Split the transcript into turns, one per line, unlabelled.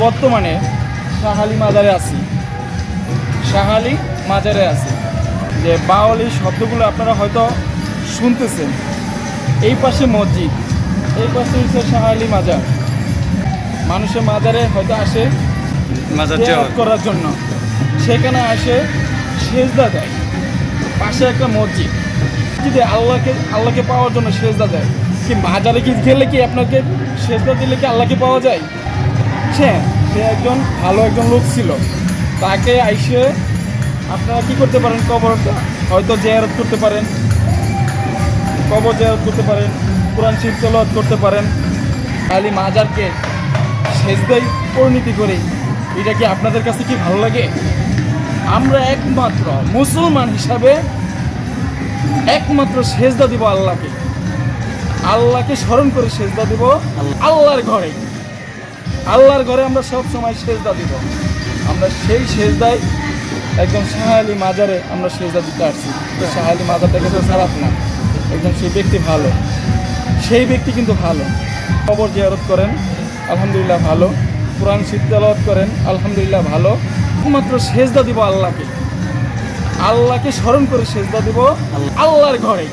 বর্তমানে শাহালি মাজারে আছি, শাহালি মাজারে আছি। যে বাউলি শব্দগুলো আপনারা হয়তো শুনতেছেন। এই পাশে মসজিদ, এই পাশে হচ্ছে শাহালি মাজার। মানুষের মাজারে হয়তো আসে জিয়ারত করার জন্য, সেখানে আসে সেজদা দেয়। পাশে একটা মসজিদ, যদি আল্লাহকে পাওয়ার জন্য সেজদা দেয়। কি মাজারে কি গেলে কি আপনাকে সেজদা দিলে কি আল্লাহকে পাওয়া যায়? সে একজন ভালো একজন লোক ছিল, তাকে আইসে আপনারা কি করতে পারেন, কবরটা হয়তো জিয়ারত করতে পারেন, কবর জিয়ারত করতে পারেন, কোরআন শরীফ তেলাওয়াত করতে পারেন। খালি মাজারকে সেজদায় পরিণতি করে, এটা কি আপনাদের কাছে কি ভালো লাগে? আমরা একমাত্র মুসলমান হিসাবে একমাত্র সেজদা দিব আল্লাহকে, আল্লাহকে স্মরণ করে সেজদা দিব আল্লাহর ঘরে। আল্লাহর ঘরে আমরা সব সময় সেজদা দিব। আমরা সেই সেজদায় একদম শাহালি মাজারে আমরা সেজদা দিতে আসছি। তো শাহালি মাজারটা কিন্তু খারাপ না, একদম সেই ব্যক্তি ভালো, সেই ব্যক্তি কিন্তু ভালো। কবর জিয়ারত করেন, আলহামদুলিল্লাহ ভালো। কোরআন শরীফ তেলাওয়াত করেন, আলহামদুলিল্লাহ ভালো। একমাত্র সেজদা দিব আল্লাহকে, আল্লাহকে স্মরণ করে সেজদা দিব আল্লাহর ঘরে।